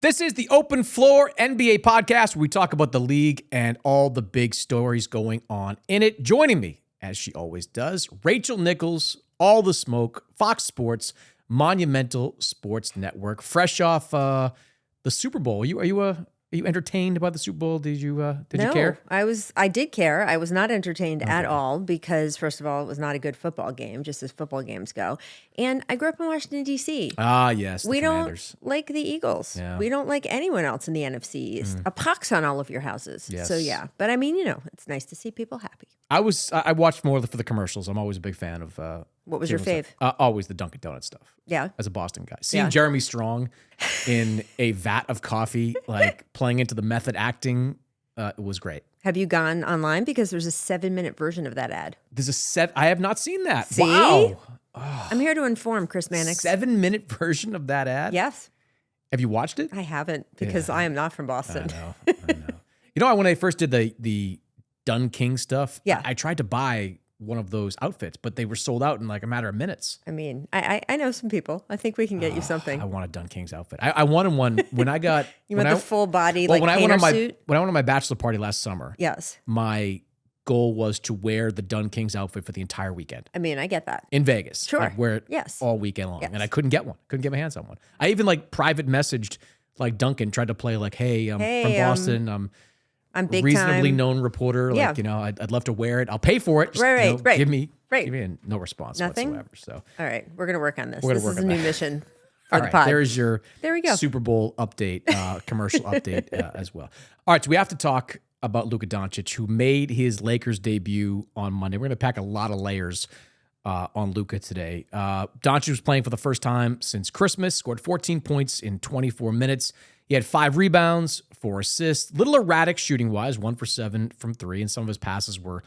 This is the Open Floor NBA podcast where we talk about the league and all the big stories going on in it. Joining me, as she always does, Rachel Nichols, All the Smoke, Fox Sports, Monumental Sports Network. Fresh off the Super Bowl. Are you entertained by the Super Bowl? Did you care? I did care. I was not entertained at all because, first of all, it was not a good football game, just as football games go. And I grew up in Washington, D.C. Ah, yes. We Commanders. don't like the Eagles. Yeah. We don't like anyone else in the NFC East. A pox on all of your houses. Yes. So, yeah. But I mean, it's nice to see people happy. I watched more for the commercials. I'm always a big fan of. What was your fave? Always the Dunkin' Donuts stuff. Yeah. As a Boston guy, seeing Jeremy Strong in a vat of coffee, like playing into the method acting, it was great. Have you gone online? Because there's a 7-minute version of that ad. I have not seen that. See? Wow. I'm here to inform Chris Mannix. 7-minute version of that ad? Yes. Have you watched it? I haven't because I am not from Boston. I know. When I first did the Dun King stuff, I tried to buy one of those outfits, but they were sold out in like a matter of minutes. I mean, I know some people. I think we can get you something. I want a Dun King's outfit. I wanted one when I got the full body when painter I went on suit? when I went on my bachelor party last summer. Yes. My goal was to wear the Dun King's outfit for the entire weekend. I mean, I get that. In Vegas. Sure. I'd wear it all weekend long. And I couldn't get one. Couldn't get my hands on one. I even private messaged Duncan, tried to play hey, I'm from Boston. I'm big reasonably time known reporter. I'd love to wear it. I'll pay for it. Just, right. Give me no response whatsoever. So all right, we're gonna work on this. This is a new mission for all the right, pod. There's your there we go. Super Bowl update, commercial update as well. All right, so we have to talk about Luka Doncic, who made his Lakers debut on Monday. We're gonna pack a lot of layers on Luka today. Doncic was playing for the first time since Christmas, scored 14 points in 24 minutes. He had 5 rebounds, 4 assists, little erratic shooting-wise, 1 for 7 from 3, and some of his passes were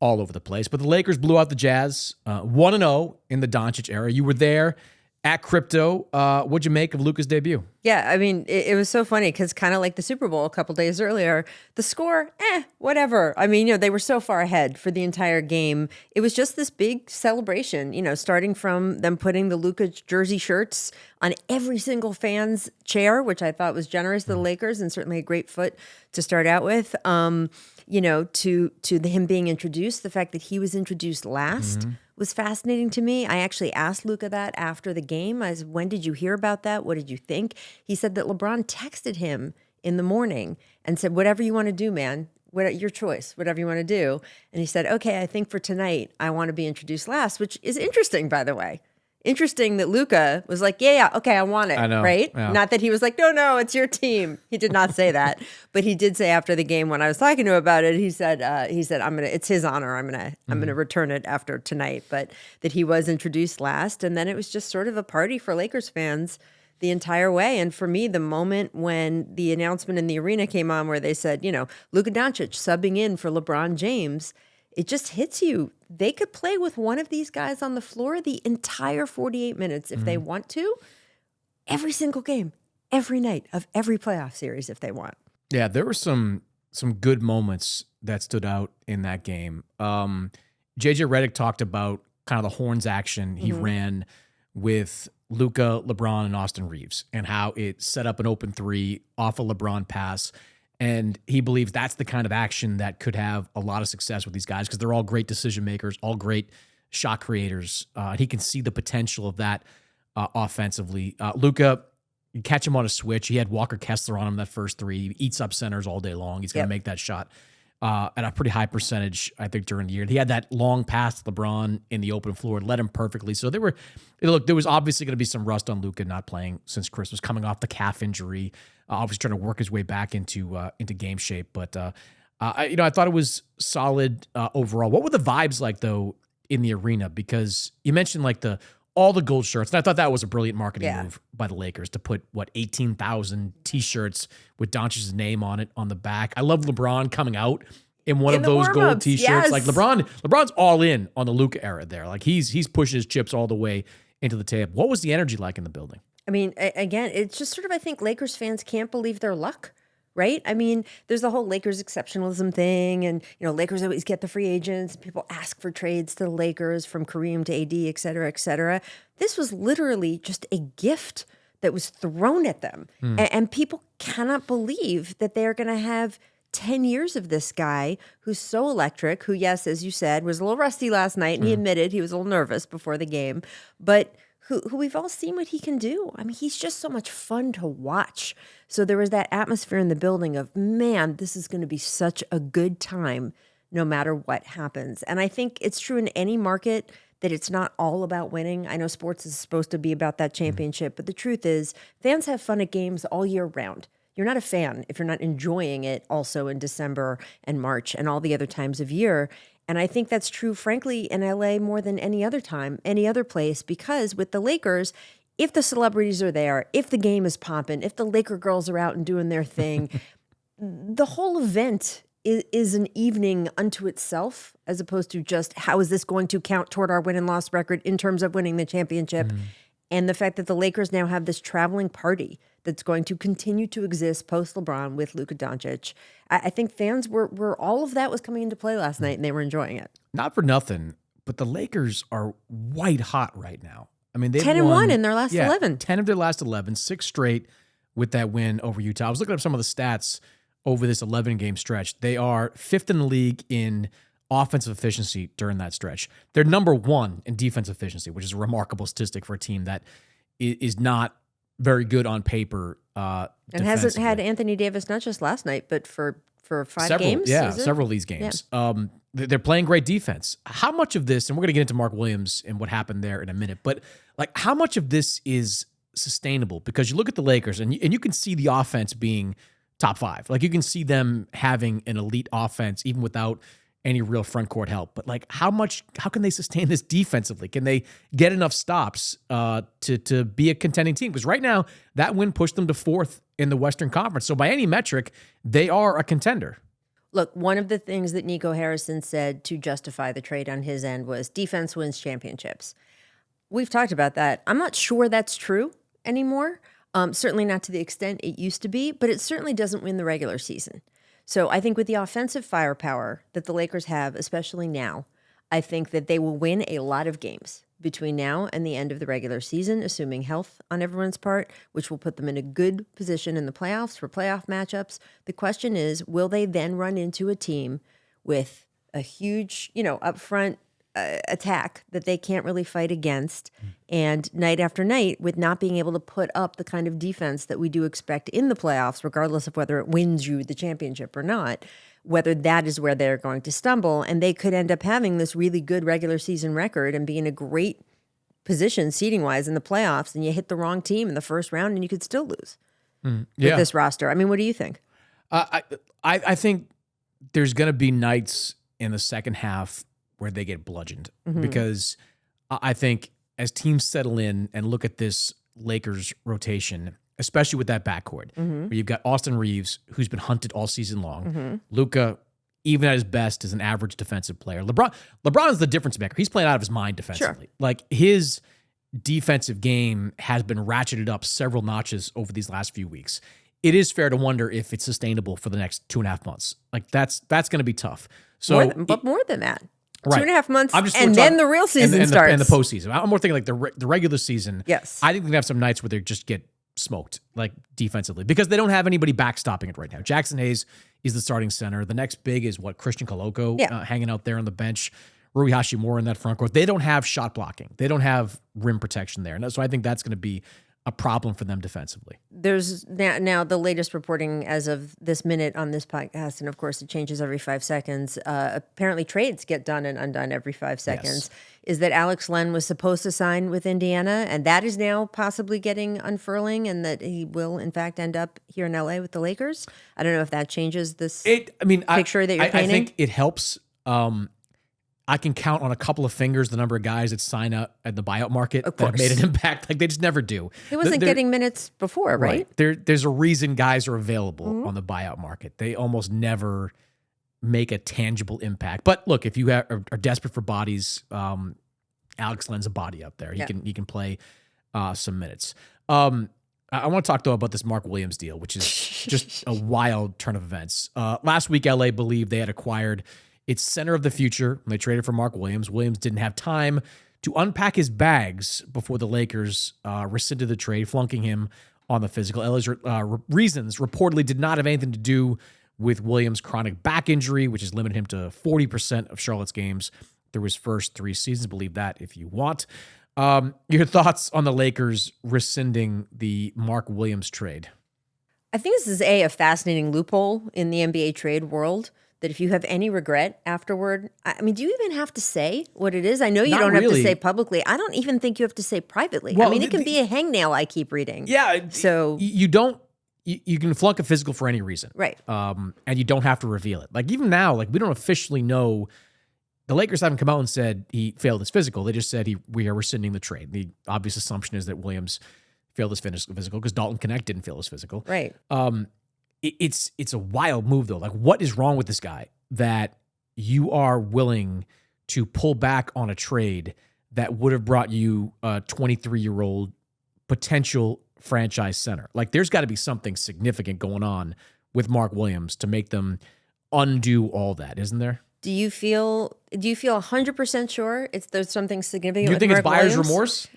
all over the place. But the Lakers blew out the Jazz, 1-0 in the Doncic era. You were there at Crypto. What'd you make of Luka's debut? Yeah, I mean, it was so funny because kind of like the Super Bowl a couple days earlier, the score, whatever. I mean, they were so far ahead for the entire game. It was just this big celebration, starting from them putting the Luka jersey shirts on every single fan's chair, which I thought was generous to the Lakers and certainly a great foot to start out with. To him being introduced, the fact that he was introduced last was fascinating to me. I actually asked Luka that after the game. When did you hear about that? What did you think? He said that LeBron texted him in the morning and said, whatever you want to do, man, your choice, whatever you want to do. And he said, okay, I think for tonight, I want to be introduced last, which is interesting, by the way. Interesting that Luka was like, yeah, okay, I want it, I know, right? yeah. Not that he was like, no, it's your team. He did not say that, but he did say after the game when I was talking to him about it, he said, it's his honor. I'm gonna return it after tonight. But that he was introduced last, and then it was just sort of a party for Lakers fans the entire way. And for me, the moment when the announcement in the arena came on, where they said, Luka Doncic subbing in for LeBron James. It just hits you. They could play with one of these guys on the floor the entire 48 minutes if they want to. Every single game, every night of every playoff series if they want. Yeah, there were some good moments that stood out in that game. JJ Redick talked about kind of the horns action he ran with Luka, LeBron, and Austin Reeves and how it set up an open 3 off a LeBron pass. And he believes that's the kind of action that could have a lot of success with these guys because they're all great decision makers, all great shot creators. He can see the potential of that offensively. Luka, you catch him on a switch. He had Walker Kessler on him that first 3. He eats up centers all day long. He's going to make that shot at a pretty high percentage, I think, during the year. He had that long pass to LeBron in the open floor, led him perfectly. So there was obviously going to be some rust on Luka not playing since Christmas, coming off the calf injury. Obviously trying to work his way back into game shape, but I thought it was solid overall. What were the vibes like though in the arena? Because you mentioned all the gold shirts, and I thought that was a brilliant marketing move by the Lakers to put 18,000 T-shirts with Doncic's name on it on the back. I love LeBron coming out in one of those gold T-shirts. Yes. LeBron's all in on the Luka era there. He's pushing his chips all the way into the table. What was the energy like in the building? I mean, again, it's just sort of, I think Lakers fans can't believe their luck, right? I mean, there's the whole Lakers exceptionalism thing, and, Lakers always get the free agents. People ask for trades to the Lakers from Kareem to AD, et cetera, et cetera. This was literally just a gift that was thrown at them. And people cannot believe that they're going to have 10 years of this guy who's so electric, who, yes, as you said, was a little rusty last night, and he admitted he was a little nervous before the game, but who we've all seen what he can do. I mean, he's just so much fun to watch. So there was that atmosphere in the building of, man, this is going to be such a good time no matter what happens. And I think it's true in any market that it's not all about winning. I know sports is supposed to be about that championship, but the truth is fans have fun at games all year round. You're not a fan if you're not enjoying it also in December and March and all the other times of year. And I think that's true, frankly, in LA more than any other time, any other place, because with the Lakers, if the celebrities are there, if the game is popping, if the Laker girls are out and doing their thing, the whole event is an evening unto itself, as opposed to just how is this going to count toward our win and loss record in terms of winning the championship. And the fact that the Lakers now have this traveling party that's going to continue to exist post-LeBron with Luka Doncic. I think fans were all of that was coming into play last night, and they were enjoying it. Not for nothing, but the Lakers are white hot right now. I mean, they've 10-1 in their last 11. 10 of their last 11, 6 straight with that win over Utah. I was looking up some of the stats over this 11-game stretch. They are 5th in the league in offensive efficiency during that stretch. They're number 1 in defensive efficiency, which is a remarkable statistic for a team that is not very good on paper. And hasn't had Anthony Davis not just last night, but for 5 games? Yeah, several of these games. Yeah. They're playing great defense. How much of this, and we're going to get into Mark Williams and what happened there in a minute, but like how much of this is sustainable? Because you look at the Lakers and you can see the offense being top 5. Like you can see them having an elite offense even without any real front court help. But like how can they sustain this defensively? Can they get enough stops to be a contending team? Because right now that win pushed them to 4th in the Western Conference. So by any metric, they are a contender. Look, one of the things that Nico Harrison said to justify the trade on his end was defense wins championships. We've talked about that. I'm not sure that's true anymore. Certainly not to the extent it used to be, but it certainly doesn't win the regular season. So I think with the offensive firepower that the Lakers have, especially now, I think that they will win a lot of games between now and the end of the regular season, assuming health on everyone's part, which will put them in a good position in the playoffs for playoff matchups. The question is, will they then run into a team with a huge, upfront attack that they can't really fight against, and night after night with not being able to put up the kind of defense that we do expect in the playoffs, regardless of whether it wins you the championship or not, whether that is where they're going to stumble, and they could end up having this really good regular season record and be in a great position seeding wise in the playoffs, and you hit the wrong team in the first round and you could still lose with this roster. I mean, what do you think? I think there's going to be nights in the second half where they get bludgeoned, because I think as teams settle in and look at this Lakers rotation, especially with that backcourt, where you've got Austin Reeves, who's been hunted all season long, Luka, even at his best, is an average defensive player. LeBron is the difference maker. He's playing out of his mind defensively. Sure. Like his defensive game has been ratcheted up several notches over these last few weeks. It is fair to wonder if it's sustainable for the next 2.5 months. Like that's going to be tough. So, more than that. Right. 2.5 months, and then the real season starts. And the postseason. I'm more thinking like the regular season. Yes. I think they're going to have some nights where they just get smoked, like defensively, because they don't have anybody backstopping it right now. Jackson Hayes is the starting center. The next big is Christian Koloko hanging out there on the bench. Rui Hashimura in that front court. They don't have shot blocking. They don't have rim protection there. And so I think that's going to be a problem for them defensively. There's now the latest reporting as of this minute on this podcast, and of course it changes every 5 seconds. Apparently trades get done and undone every 5 seconds. Yes. Is that Alex Len was supposed to sign with Indiana, and that is now possibly getting unfurling, and that he will in fact end up here in LA with the Lakers. I don't know if that changes this picture that you're painting. I think it helps. I can count on a couple of fingers the number of guys that sign up at the buyout market that have made an impact. Like they just never do. He wasn't getting minutes before, right? There's a reason guys are available on the buyout market. They almost never make a tangible impact. But look, if you are desperate for bodies, Alex Len's a body up there. He can play some minutes. I want to talk though about this Mark Williams deal, which is just a wild turn of events. Last week, LA believed they had acquired its center of the future when they traded for Mark Williams. Williams didn't have time to unpack his bags before the Lakers rescinded the trade, flunking him on the physical. LA's reasons reportedly did not have anything to do with Williams' chronic back injury, which has limited him to 40% of Charlotte's games through his first 3 seasons. Believe that if you want. Your thoughts on the Lakers rescinding the Mark Williams trade? I think this is a fascinating loophole in the NBA trade world, that if you have any regret afterward, I mean, do you even have to say what it is? I know you Not don't have to really. say publicly. I don't even think you have to say privately. Well, I mean, it can be a hangnail, I keep reading. Yeah. So you don't, you can flunk a physical for any reason. Right. And you don't have to reveal it. Like even now, like we don't officially know. The Lakers haven't come out and said he failed his physical. They just said we are rescinding the trade. The obvious assumption is that Williams failed his physical because Dalton Connect didn't fail his physical. Right. It's a wild move though. Like what is wrong with this guy that you are willing to pull back on a trade that would have brought you a 23-year-old potential franchise center? Like there's got to be something significant going on with Mark Williams to make them undo all that, isn't there? Do you feel 100% sure there's something significant? You with think Mark it's buyer's Williams? remorse?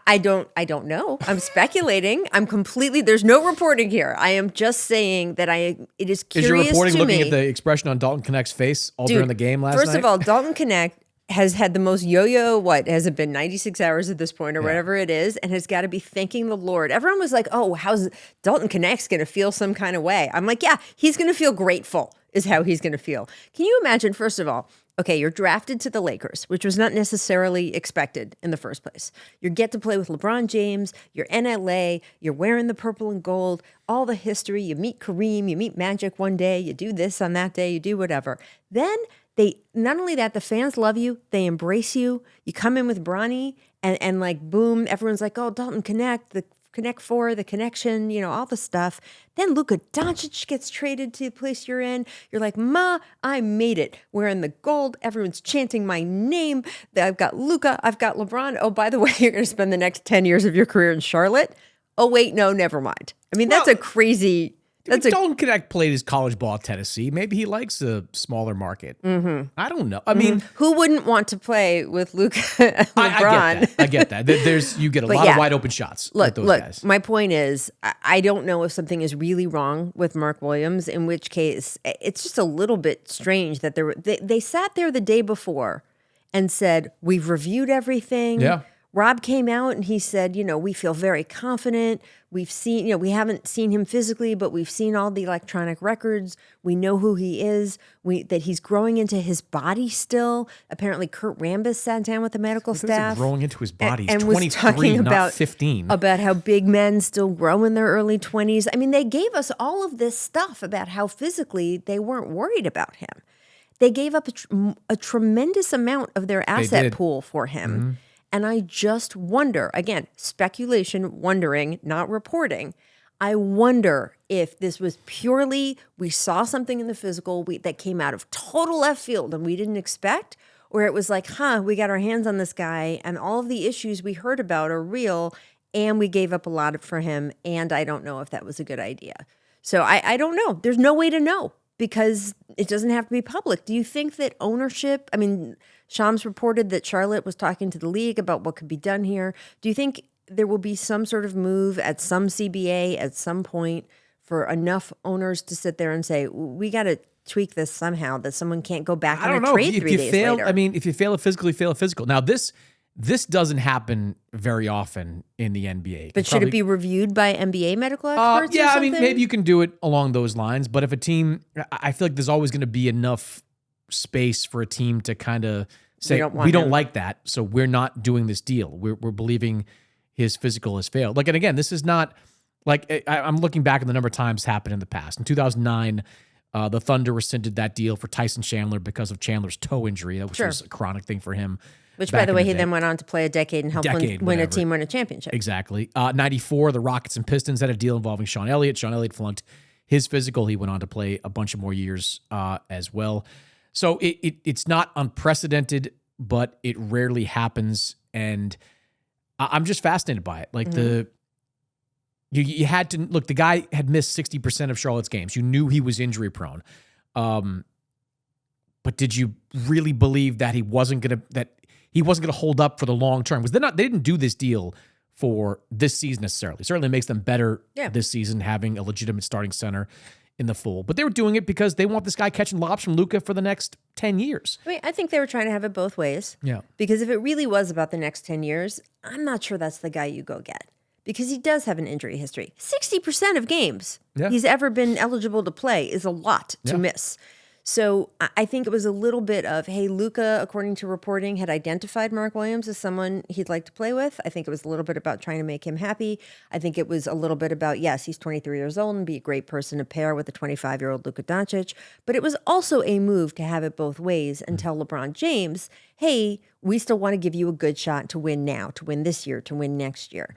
I don't know. I'm speculating. There's no reporting here. I am just saying that it is curious Is your reporting to looking me. at the expression on Dalton Connect's face all during the game last night? First of all, Dalton Connect has had the most yo-yo, has it been 96 hours at this point or whatever it is, and has got to be thanking the Lord. Everyone was like, oh, how's Dalton Connect's going to feel some kind of way? I'm like, yeah, he's going to feel grateful is how he's going to feel. Can you imagine, first of all, okay, you're drafted to the Lakers, which was not necessarily expected in the first place. You get to play with LeBron James, you're in LA, you're wearing the purple and gold, all the history, you meet Kareem, you meet Magic one day, you do this on that day, you do whatever. Then not only that, the fans love you, they embrace you. You come in with Bronny and like, boom, everyone's like, oh, Dalton Connect, the Connect Four, the connection, all the stuff. Then Luka Doncic gets traded to the place you're in. You're like, Ma, I made it. Wearing the gold. Everyone's chanting my name. I've got Luka. I've got LeBron. Oh, by the way, you're going to spend the next 10 years of your career in Charlotte. Oh, wait, no, never mind. I mean, that's a crazy... Dalton Connect played his college ball at Tennessee. Maybe he likes a smaller market. Mm-hmm. I don't know. I mean, who wouldn't want to play with Luka and LeBron? I get that. You get a lot of wide open shots with those guys. My point is, I don't know if something is really wrong with Mark Williams, in which case it's just a little bit strange that they sat there the day before and said, we've reviewed everything. Yeah. Rob came out and he said, we feel very confident. We've seen, we haven't seen him physically, but we've seen all the electronic records. We know who he is. That he's growing into his body still. Apparently, Kurt Rambis sat down with the medical staff. Growing into his body. He's and 23, was talking not 15. About how big men still grow in their early 20s. I mean, they gave us all of this stuff about how physically they weren't worried about him. They gave up a tremendous amount of their asset pool for him. Mm-hmm. And I just wonder, again, speculation, wondering, not reporting. I wonder if this was purely, we saw something in the physical that came out of total left field and we didn't expect, or it was like, we got our hands on this guy and all of the issues we heard about are real and we gave up a lot for him. And I don't know if that was a good idea. So I don't know. There's no way to know because it doesn't have to be public. Do you think that ownership, Shams reported that Charlotte was talking to the league about what could be done here. Do you think there will be some sort of move at some CBA at some point for enough owners to sit there and say, we got to tweak this somehow, that someone can't go back on a trade 3 days later? If you fail a physical, you fail a physical. Now, this doesn't happen very often in the NBA. But should it be reviewed by NBA medical experts or something? Maybe you can do it along those lines. But if a team, I feel like there's always going to be enough space for a team to kind of say, we don't like that, so we're not doing this deal. We're believing his physical has failed. Like, and again, this is not like, I'm looking back at the number of times happened in the past. In 2009, the Thunder rescinded that deal for Tyson Chandler because of Chandler's toe injury, which was a chronic thing for him. Which, by the way, he then went on to play a decade and help win a team win a championship. Exactly. 94, the Rockets and Pistons had a deal involving Sean Elliott. Sean Elliott flunked his physical. He went on to play a bunch of more years as well. So it's not unprecedented, but it rarely happens. And I'm just fascinated by it. Like you had to look, the guy had missed 60% of Charlotte's games. You knew he was injury prone. But did you really believe that he wasn't going to, that he wasn't going to hold up for the long term. Because they didn't do this deal for this season necessarily. It certainly makes them better this season having a legitimate starting center in the fold. But they were doing it because they want this guy catching lobs from Luka for the next 10 years. I mean, I think they were trying to have it both ways. Yeah. Because if it really was about the next 10 years, I'm not sure that's the guy you go get. Because he does have an injury history. 60% of games he's ever been eligible to play is a lot to miss. So I think it was a little bit of, hey, Luka, according to reporting, had identified Mark Williams as someone he'd like to play with. I think it was a little bit about trying to make him happy. I think it was a little bit about, yes, he's 23 years old and be a great person to pair with a 25-year-old Luka Doncic. But it was also a move to have it both ways and tell LeBron James, hey, we still want to give you a good shot to win now, to win this year, to win next year.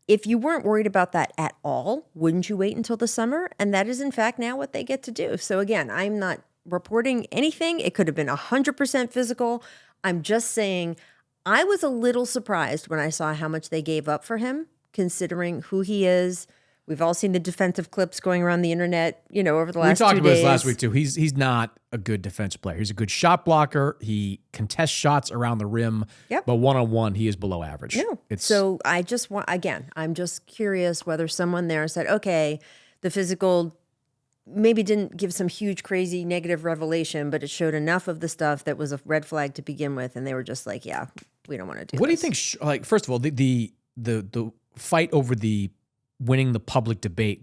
If you weren't worried about that at all, wouldn't you wait until the summer? And that is, in fact, now what they get to do. So again, I'm not reporting anything. It could have been 100% physical. I'm just saying I was a little surprised when I saw how much they gave up for him, considering who he is. We've all seen the defensive clips going around the internet, over the last 2 days. We talked about this last week, too. He's not a good defensive player. He's a good shot blocker. He contests shots around the rim. But one-on-one, he is below average. No. So I just want, again, I'm just curious whether someone there said, okay, the physical maybe didn't give some huge, crazy negative revelation, but it showed enough of the stuff that was a red flag to begin with. And they were just like, yeah, we don't want to do What do you think, first of all, the fight over the winning the public debate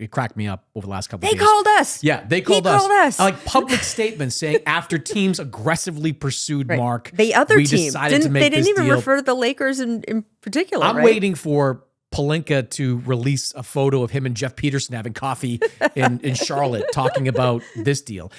it cracked me up over the last couple of days. They called us. Yeah, they called us. Like public statements saying after teams aggressively pursued Mark, the other we team decided to make they didn't this even deal. refer to the Lakers in particular. I'm waiting for Pelinka to release a photo of him and Jeff Peterson having coffee in Charlotte talking about this deal.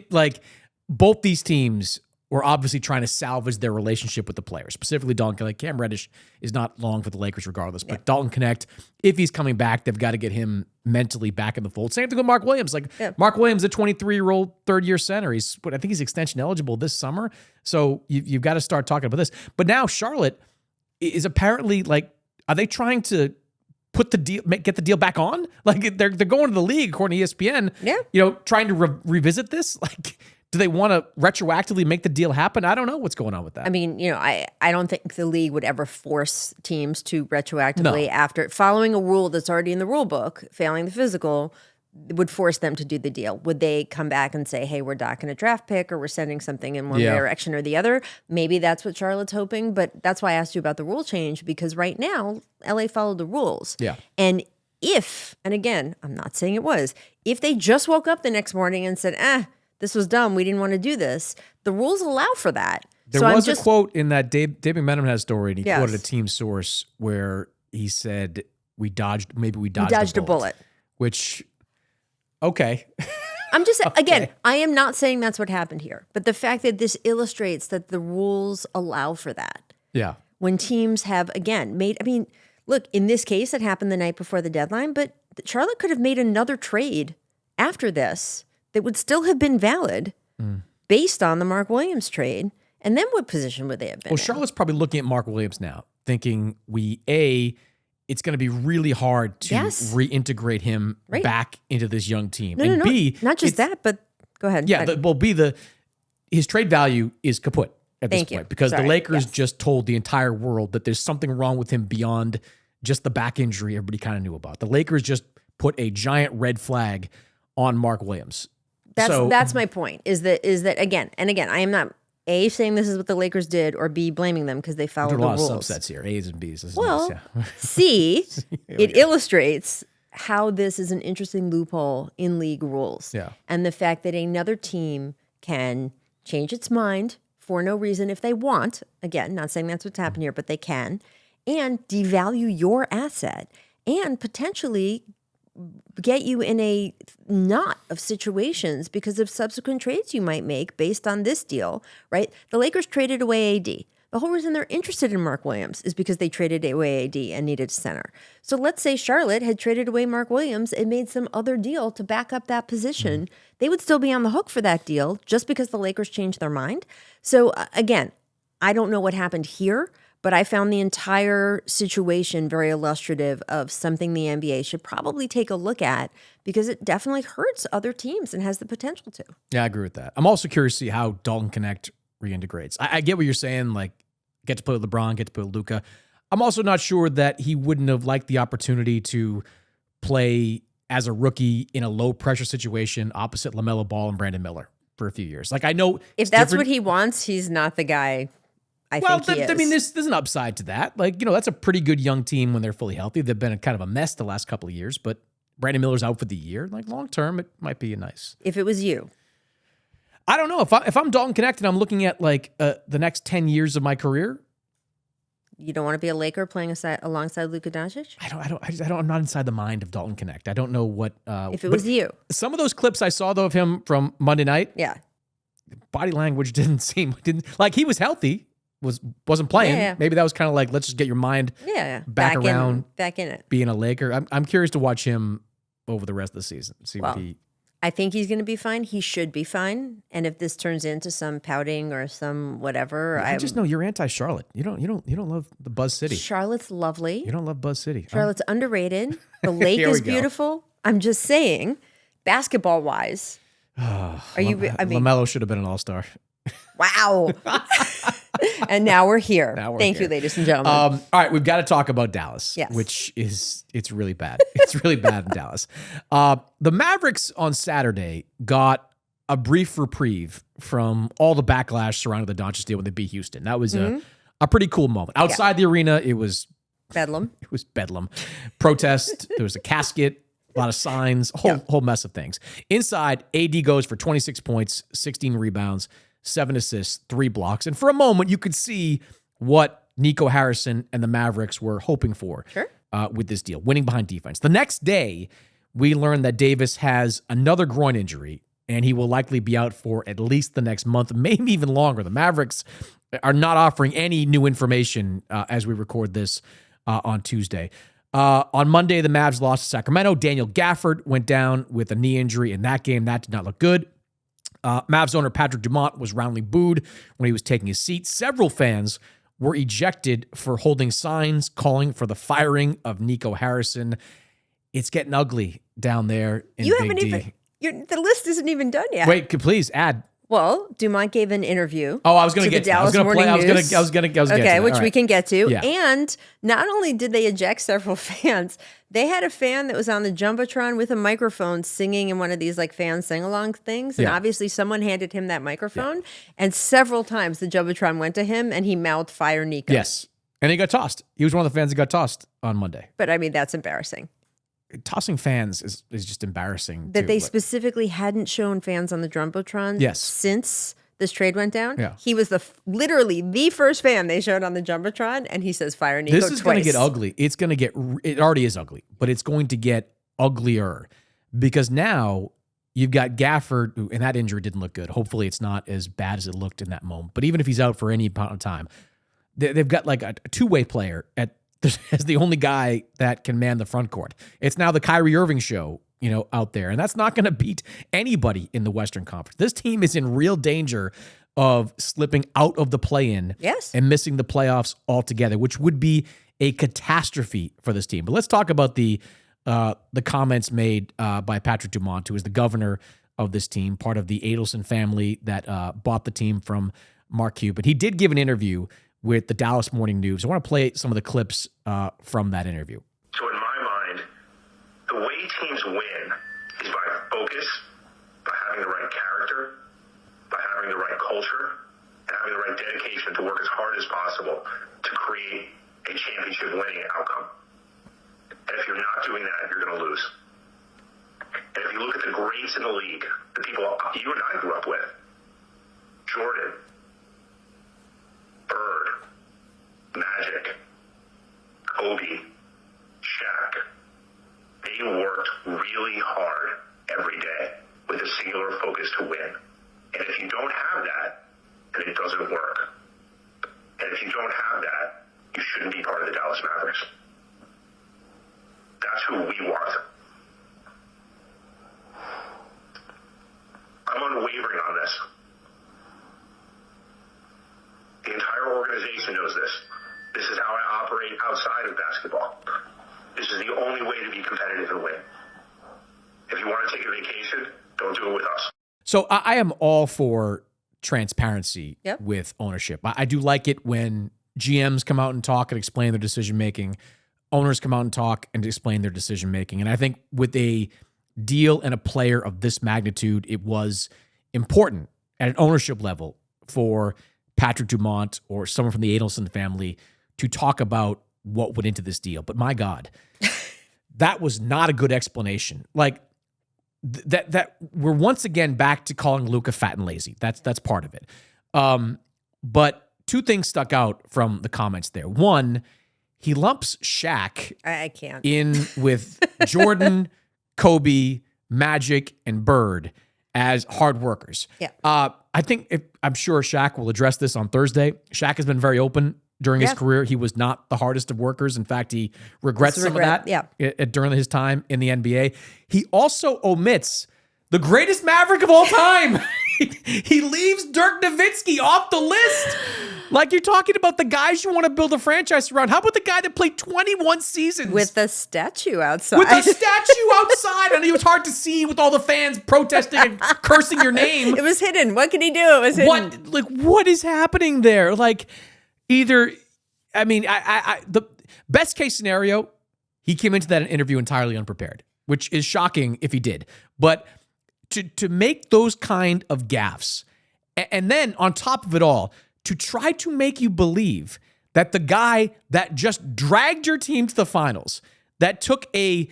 Like both these teams were obviously trying to salvage their relationship with the players, specifically Dalton Connect. Cam Reddish is not long for the Lakers regardless, but Dalton Connect, if he's coming back, they've got to get him mentally back in the fold. Same thing with Mark Williams. Mark Williams, a 23-year-old third-year center. I think he's extension eligible this summer. So you've got to start talking about this. But now Charlotte is apparently are they trying to put the deal, get the deal back on? They're going to the league according to ESPN. Trying to revisit this. Do they want to retroactively make the deal happen? I don't know what's going on with that. I mean, I don't think the league would ever force teams to retroactively after following a rule that's already in the rule book, failing the physical, would force them to do the deal. Would they come back and say, hey, we're docking a draft pick or we're sending something in one direction or the other? Maybe that's what Charlotte's hoping, but that's why I asked you about the rule change, because right now, LA followed the rules. And and again, I'm not saying it was, if they just woke up the next morning and said, this was dumb, we didn't want to do this, the rules allow for that. There was a quote in that Dave McMenamin had a story, and he quoted a team source where he said, we dodged a bullet. Which, okay. I'm just, again, I am not saying that's what happened here, but the fact that this illustrates that the rules allow for that. Yeah. When teams have, again, look, in this case, it happened the night before the deadline, but Charlotte could have made another trade after this that would still have been valid based on the Mark Williams trade. And then what position would they have been in? Charlotte's probably looking at Mark Williams now, thinking it's going to be really hard to reintegrate him back into this young team. No, B, not just that, but go ahead. Yeah, his trade value is kaput at this point because the Lakers just told the entire world that there's something wrong with him beyond just the back injury everybody kind of knew about. The Lakers just put a giant red flag on Mark Williams. That's my point, is that again, I am not A, saying this is what the Lakers did, or B, blaming them because they followed the rules. There's a lot of subsets here, A's and B's. C, it illustrates how this is an interesting loophole in league rules. And the fact that another team can change its mind for no reason if they want, again, not saying that's what's happened here, but they can, and devalue your asset and potentially get you in a knot of situations because of subsequent trades you might make based on this deal, right? The Lakers traded away AD. The whole reason they're interested in Mark Williams is because they traded away AD and needed a center. So let's say Charlotte had traded away Mark Williams and made some other deal to back up that position. They would still be on the hook for that deal just because the Lakers changed their mind. So again, I don't know what happened here, but I found the entire situation very illustrative of something the NBA should probably take a look at because it definitely hurts other teams and has the potential to. Yeah, I agree with that. I'm also curious to see how Dalton Connect reintegrates. I get what you're saying. get to play with LeBron, get to play with Luka. I'm also not sure that he wouldn't have liked the opportunity to play as a rookie in a low-pressure situation opposite LaMelo Ball and Brandon Miller for a few years. Like, I know if that's what he wants, he's not the guy I think he is. I mean, there's an upside to that. Like, that's a pretty good young team when they're fully healthy. They've been kind of a mess the last couple of years, but Brandon Miller's out for the year. Like, long-term, it might be nice. If it was you. I don't know. If I'm Dalton Connect and I'm looking at, like, the next 10 years of my career, you don't want to be a Laker playing alongside Luka Doncic? I'm not inside the mind of Dalton Connect. I don't know what. If it was you. Some of those clips I saw, though, of him from Monday night. Yeah. Body language didn't like he was healthy, wasn't playing. Yeah. Maybe that was kind of like, let's just get your mind back around back in it. Being a Laker. I'm curious to watch him over the rest of the season. See what he. I think he's going to be fine. He should be fine. And if this turns into some pouting or some whatever, I just know you're anti-Charlotte. You don't love the Buzz City. Charlotte's lovely. You don't love Buzz City. Charlotte's underrated. The lake is beautiful. I'm just saying, basketball wise. LaMelo should have been an all-star. Wow. And now we're here. Thank you, ladies and gentlemen. All right, we've got to talk about Dallas, which it's really bad. It's really bad in Dallas. The Mavericks on Saturday got a brief reprieve from all the backlash surrounding the Doncic deal when they beat Houston. That was a pretty cool moment. Outside the arena, it was bedlam. It was bedlam. Protest. There was a casket. A lot of signs, whole mess of things. Inside, AD goes for 26 points, 16 rebounds, 7 assists, 3 blocks. And for a moment, you could see what Nico Harrison and the Mavericks were hoping for with this deal, winning behind defense. The next day, we learned that Davis has another groin injury, and he will likely be out for at least the next month, maybe even longer. The Mavericks are not offering any new information as we record this on Tuesday. On Monday, the Mavs lost to Sacramento. Daniel Gafford went down with a knee injury in that game. That did not look good. Mavs owner Patrick Dumont was roundly booed when he was taking his seat. Several fans were ejected for holding signs calling for the firing of Nico Harrison. It's getting ugly down there in Big D. The list isn't even done yet. Wait, please add. Well, Dumont gave an interview. Oh, I was going to get to. I was going to get Okay, which we can get to. Yeah. And not only did they eject several fans, they had a fan that was on the Jumbotron with a microphone singing in one of these like fan sing-along things. And obviously someone handed him that microphone. And several times the Jumbotron went to him and he mouthed "Fire Nico." Yes. And he got tossed. He was one of the fans that got tossed on Monday. But I mean, that's embarrassing. Tossing fans is just embarrassing. That they specifically hadn't shown fans on the Jumbotron since this trade went down. Yeah. He was literally the first fan they showed on the Jumbotron, and he says "Fire Nico" This is going to get ugly. It already is ugly, but it's going to get uglier because now you've got Gafford, and that injury didn't look good. Hopefully it's not as bad as it looked in that moment. But even if he's out for any amount of time, they've got like a two-way player as the only guy that can man the front court. It's now the Kyrie Irving show, out there. And that's not going to beat anybody in the Western Conference. This team is in real danger of slipping out of the play-in and missing the playoffs altogether, which would be a catastrophe for this team. But let's talk about the comments made by Patrick Dumont, who is the governor of this team, part of the Adelson family that bought the team from Mark Cuban. He did give an interview with the Dallas Morning News. I want to play some of the clips from that interview. So in my mind, the way teams win is by focus, by having the right character, by having the right culture, and having the right dedication to work as hard as possible to create a championship winning outcome. And if you're not doing that, you're going to lose. And if you look at the greats in the league, the people you and I grew up with, Jordan, Bird, Magic, Kobe, Shaq, they worked really hard every day with a singular focus to win. And if you don't have that, then it doesn't work. And if you don't have that, you shouldn't be part of the Dallas Mavericks. That's who we want. I'm unwavering on this. The entire organization knows this. This is how I operate outside of basketball. This is the only way to be competitive and win. If you want to take a vacation, don't do it with us. So I am all for transparency with ownership. I do like it when GMs come out and talk and explain their decision making. Owners come out and talk and explain their decision making. And I think with a deal and a player of this magnitude, it was important at an ownership level for Patrick Dumont or someone from the Adelson family to talk about what went into this deal. But my God, that was not a good explanation. Like that we're once again back to calling Luka fat and lazy. That's part of it. But two things stuck out from the comments there. One, he lumps Shaq I can't. in with Jordan, Kobe, Magic, and Bird as hard workers. Yeah. I'm sure Shaq will address this on Thursday. Shaq has been very open during his career. He was not the hardest of workers. In fact, he regrets some of that during his time in the NBA. He also omits the greatest Maverick of all time. He leaves Dirk Nowitzki off the list. Like, you're talking about the guys you want to build a franchise around. How about the guy that played 21 seasons? With a statue outside. With a statue outside. I know it was hard to see with all the fans protesting and cursing your name. It was hidden. What can he do? It was hidden. What is happening there? Like, the best case scenario, he came into that interview entirely unprepared, which is shocking if he did. But to make those kind of gaffes, and then on top of it all, to try to make you believe that the guy that just dragged your team to the finals, that took a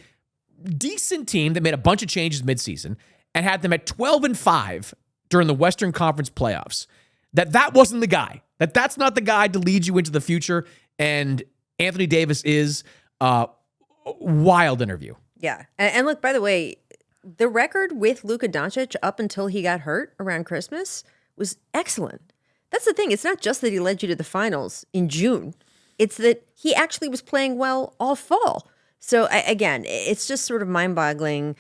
decent team that made a bunch of changes midseason and had them at 12-5 during the Western Conference playoffs, that wasn't the guy. That's not the guy to lead you into the future. And Anthony Davis is a wild interview. Yeah. And look, by the way, the record with Luka Doncic up until he got hurt around Christmas was excellent. That's the thing. It's not just that he led you to the finals in June. It's that he actually was playing well all fall. So again, it's just sort of mind-boggling.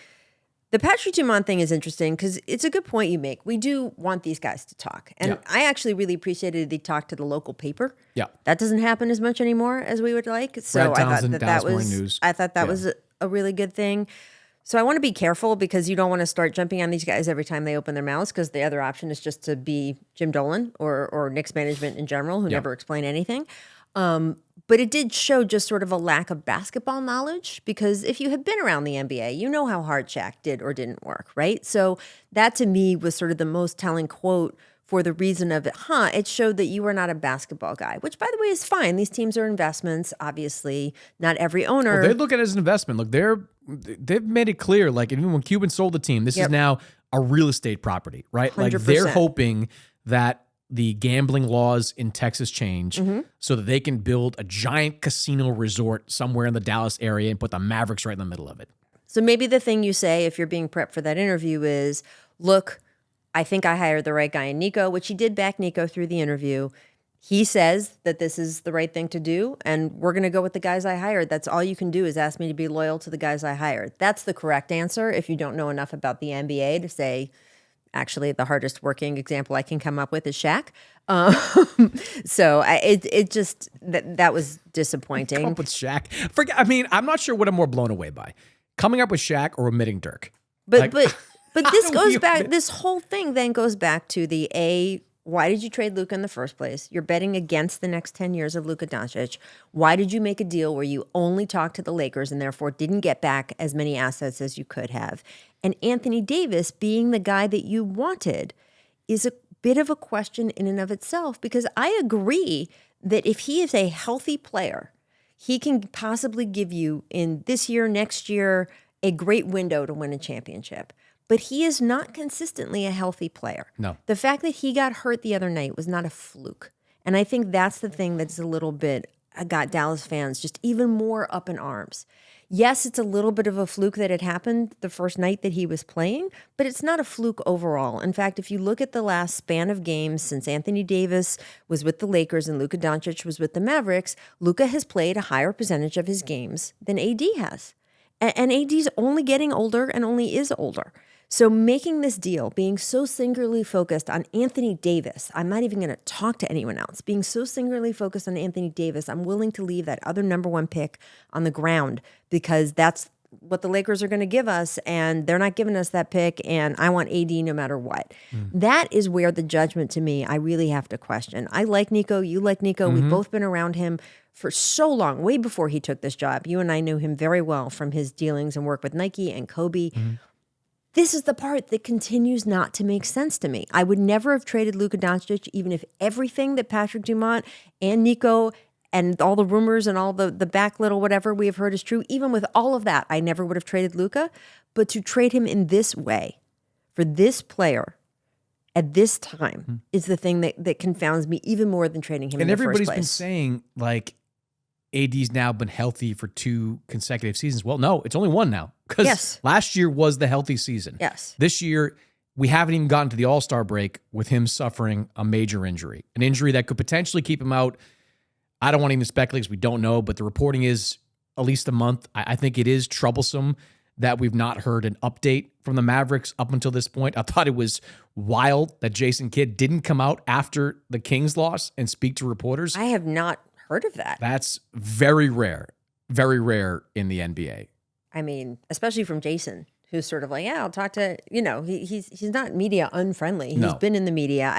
The Patrick Dumont thing is interesting because it's a good point you make. We do want these guys to talk. And I actually really appreciated they talked to the local paper. Yeah. That doesn't happen as much anymore as we would like. So Brad I Townsend, thought Dallas Morning News. that was a really good thing. So I want to be careful because you don't want to start jumping on these guys every time they open their mouths, because the other option is just to be Jim Dolan or Knicks management in general, who never explain anything. But it did show just sort of a lack of basketball knowledge, because if you had been around the NBA, you know how hard Shaq did or didn't work, right? So that to me was sort of the most telling quote for the reason of it showed that you were not a basketball guy, which, by the way, is fine. These teams are investments, obviously. Not every owner. Well, they look at it as an investment. Look, they've made it clear, like, even when Cuban sold the team, this is now a real estate property, right? 100%. Like, they're hoping that the gambling laws in Texas change so that they can build a giant casino resort somewhere in the Dallas area and put the Mavericks right in the middle of it. So maybe the thing you say if you're being prepped for that interview is, look, I think I hired the right guy in Nico, which he did back Nico through the interview. He says that this is the right thing to do, and we're going to go with the guys I hired. That's all you can do, is ask me to be loyal to the guys I hired. That's the correct answer if you don't know enough about the NBA to say, actually, the hardest working example I can come up with is Shaq. So that was disappointing. Come up with Shaq. I'm not sure what I'm more blown away by, coming up with Shaq or omitting Dirk. But this goes back. This whole thing then goes back to why did you trade Luka in the first place? You're betting against the next 10 years of Luka Doncic. Why did you make a deal where you only talked to the Lakers and therefore didn't get back as many assets as you could have? And Anthony Davis being the guy that you wanted is a bit of a question in and of itself, because I agree that if he is a healthy player, he can possibly give you in this year, next year, a great window to win a championship. But he is not consistently a healthy player. No. The fact that he got hurt the other night was not a fluke. And I think that's the thing that's a little bit got Dallas fans just even more up in arms. Yes, it's a little bit of a fluke that it happened the first night that he was playing, but it's not a fluke overall. In fact, if you look at the last span of games since Anthony Davis was with the Lakers and Luka Doncic was with the Mavericks, Luka has played a higher percentage of his games than AD has. And AD's only getting older and only is older. So making this deal, being so singularly focused on Anthony Davis, I'm not even going to talk to anyone else, being so singularly focused on Anthony Davis, I'm willing to leave that other number one pick on the ground, because that's what the Lakers are going to give us, and they're not giving us that pick, and I want AD no matter what. That is where the judgment, to me, I really have to question. I like Nico. You like Nico. We've both been around him for so long, way before he took this job. You and I knew him very well from his dealings and work with Nike and Kobe. This is the part that continues not to make sense to me. I would never have traded Luka Doncic, even if everything that Patrick Dumont and Nico and all the rumors and all the back little whatever we have heard is true. Even with all of that, I never would have traded Luka. But to trade him in this way for this player at this time is the thing that confounds me even more than trading him in the first place. And everybody's been saying, like, AD's now been healthy for 2 consecutive seasons. Well, no, it's only 1 now. Because last year was the healthy season. Yes. This year, we haven't even gotten to the All-Star break with him suffering a major injury. An injury that could potentially keep him out. I don't want to even speculate because we don't know, but the reporting is at least a month. I think it is troublesome that we've not heard an update from the Mavericks up until this point. I thought it was wild that Jason Kidd didn't come out after the Kings loss and speak to reporters. I have not heard of that. That's very rare in the NBA. I mean, especially from Jason, who's sort of like, yeah, I'll talk to, he's not media unfriendly. He's been in the media.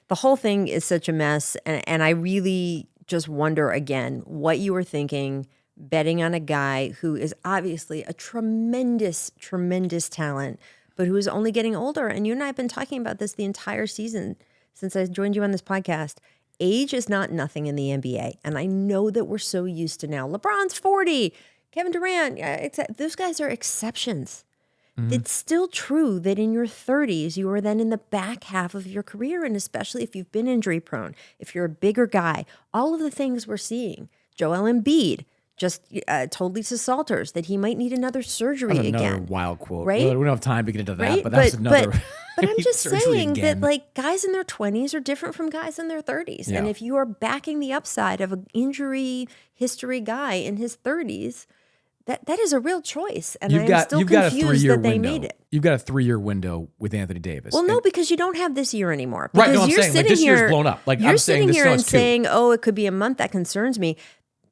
The whole thing is such a mess. And I really just wonder again what you were thinking betting on a guy who is obviously a tremendous, tremendous talent, but who is only getting older. And you and I have been talking about this the entire season since I joined you on this podcast. Age is not nothing in the NBA. And I know that we're so used to now. LeBron's 40. Kevin Durant, those guys are exceptions. It's still true that in your 30s, you are then in the back half of your career, and especially if you've been injury prone, if you're a bigger guy, all of the things we're seeing. Joel Embiid just told Lisa Salters that he might need another surgery again. Another wild quote. Right? We don't have time to get into that, right? but that's another. But I'm just saying again. that, like, guys in their 20s are different from guys in their 30s. Yeah. And if you are backing the upside of an injury history guy in his 30s, that is a real choice, and I'm still confused that they made it. You've got a 3-year window with Anthony Davis. Well, no, because you don't have this year anymore. Right, Because no, I'm you're saying, sitting this here, year's blown up. Like, you're I'm saying sitting this here and sounds saying, oh, it could be a month. That concerns me.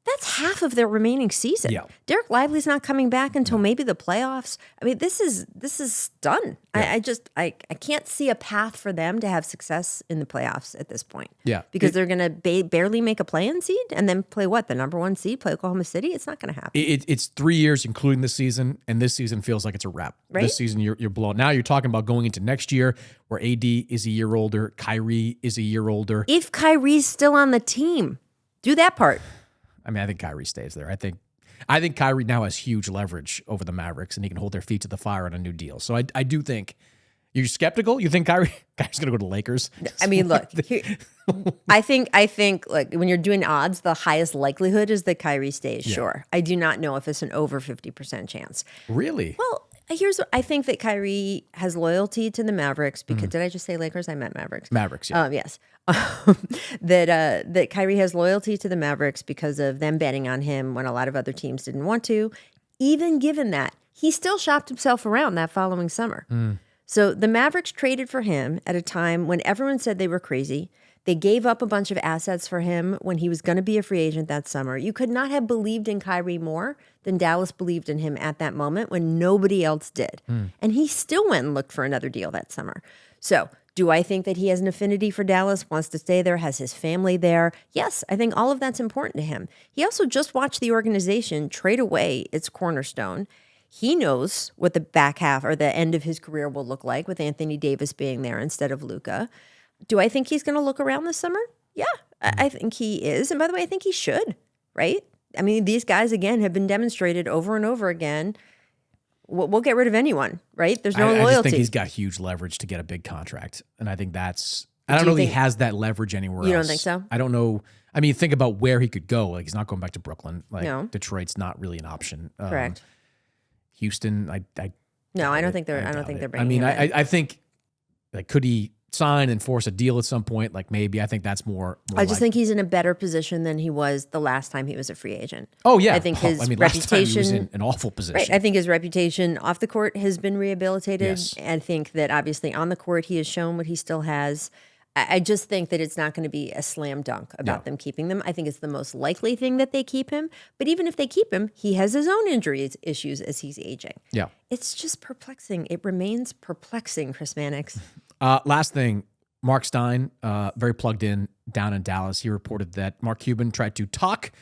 That's half of their remaining season. Yeah. Derek Lively's not coming back until maybe the playoffs. I mean, this is done. Yeah. I can't see a path for them to have success in the playoffs at this point. Yeah. Because they're going to barely make a play-in seed and then play what? The number 1 seed, play Oklahoma City? It's not going to happen. It's 3 years, including this season, and this season feels like it's a wrap. Right? This season, you're blown. Now you're talking about going into next year where AD is a year older, Kyrie is a year older. If Kyrie's still on the team, do that part. I mean, I think Kyrie stays there. I think Kyrie now has huge leverage over the Mavericks, and he can hold their feet to the fire on a new deal. So I do think you're skeptical. You think Kyrie's going to go to the Lakers? I mean, look, I think like when you're doing odds, the highest likelihood is that Kyrie stays. Yeah. Sure, I do not know if it's an over 50% chance. Really? Well, here's what I think that Kyrie has loyalty to the Mavericks because did I just say Lakers? I meant Mavericks. Mavericks, yeah. Yes. That Kyrie has loyalty to the Mavericks because of them betting on him when a lot of other teams didn't want to. Even given that, he still shopped himself around that following summer. So the Mavericks traded for him at a time when everyone said they were crazy. They gave up a bunch of assets for him when he was going to be a free agent that summer. You could not have believed in Kyrie more than Dallas believed in him at that moment when nobody else did. And he still went and looked for another deal that summer. So do I think that he has an affinity for Dallas, wants to stay there, has his family there? Yes, I think all of that's important to him. He also just watched the organization trade away its cornerstone. He knows what the back half or the end of his career will look like with Anthony Davis being there instead of Luka. Do I think he's going to look around this summer? Yeah, I think he is. And by the way, I think he should, right? I mean, these guys, again, have been demonstrated over and over again. We'll get rid of anyone, right? There's no loyalty. I just think he's got huge leverage to get a big contract. And I think that's, I don't know if he has that leverage anywhere else. You don't think so? I don't know. I mean, think about where he could go. Like, he's not going back to Brooklyn. Like, No. Detroit's not really an option. Correct. Houston, I don't think they're bringing I mean, him in. I think, like, could he sign and force a deal at some point? Like, maybe. I think that's more I just think he's in a better position than he was the last time he was a free agent. Oh, yeah. I think his last time reputation he was in an awful position. Right. I think his reputation off the court has been rehabilitated. Yes. I think that obviously on the court he has shown what he still has. I just think that it's not going to be a slam dunk about them keeping them. I think it's the most likely thing that they keep him. But even if they keep him, he has his own injuries issues as he's aging. Yeah. It's just perplexing. It remains perplexing, Chris Mannix. Last thing, Mark Stein, very plugged in down in Dallas. He reported that Mark Cuban tried to talk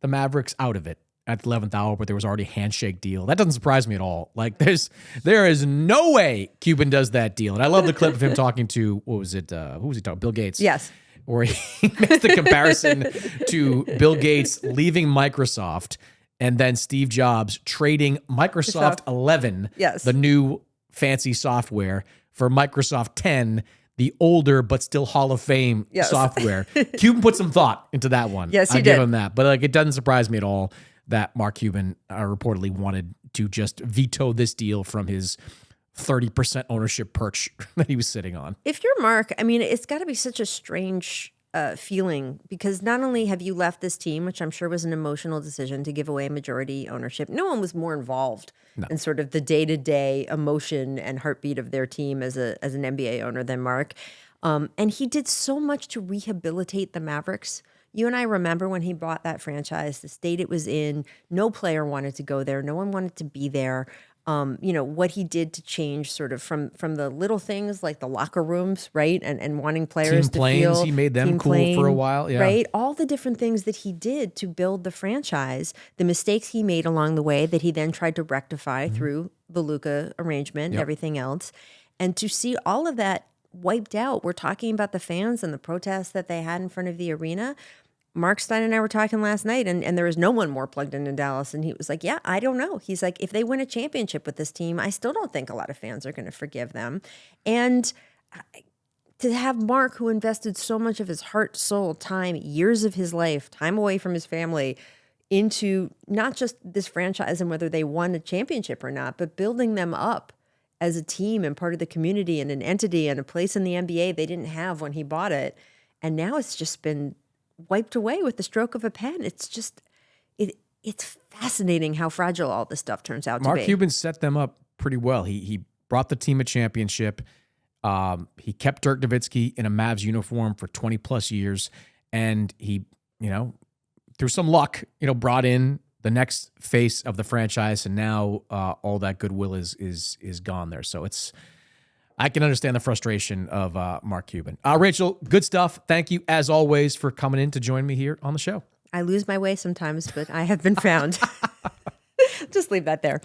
the Mavericks out of it at the 11th hour, but there was already a handshake deal. That doesn't surprise me at all. Like there is no way Cuban does that deal. And I love the clip of him talking to, what was it? Who was he talking? Bill Gates. Yes. Where he makes the comparison to Bill Gates leaving Microsoft and then Steve Jobs trading Microsoft 11, Yes. the new fancy software, for Microsoft 10, the older but still Hall of Fame software. Cuban put some thought into that one. Yes, he I give did. him that. But like, it doesn't surprise me at all that Mark Cuban reportedly wanted to just veto this deal from his 30% ownership perch that he was sitting on. If you're Mark, I mean, it's got to be such a strange feeling, because not only have you left this team, which I'm sure was an emotional decision to give away majority ownership, no one was more involved in sort of the day-to-day emotion and heartbeat of their team as an NBA owner than Mark. And he did so much to rehabilitate the Mavericks. You and I remember when he bought that franchise, the state it was in. No player wanted to go there. No one wanted to be there. What he did to change sort of from the little things like the locker rooms, right? And wanting players Team planes, he made them cool for a while. Yeah. Right? All the different things that he did to build the franchise, the mistakes he made along the way that he then tried to rectify through the Luka arrangement and everything else. And to see all of that wiped out, we're talking about the fans and the protests that they had in front of the arena. Mark Stein and I were talking last night, and there was no one more plugged in Dallas. And he was like, yeah, I don't know. He's like, if they win a championship with this team, I still don't think a lot of fans are going to forgive them. And to have Mark, who invested so much of his heart, soul, time, years of his life, time away from his family, into not just this franchise and whether they won a championship or not, but building them up as a team and part of the community and an entity and a place in the NBA they didn't have when he bought it. And now it's just been wiped away with the stroke of a pen. It's just, it's fascinating how fragile all this stuff turns out to be. Mark Cuban set them up pretty well. He brought the team a championship. He kept Dirk Nowitzki in a Mavs uniform for 20 plus years. And he, through some luck, brought in the next face of the franchise. And now all that goodwill is gone there. So I can understand the frustration of Mark Cuban. Rachel, good stuff. Thank you, as always, for coming in to join me here on the show. I lose my way sometimes, but I have been found. Just leave that there.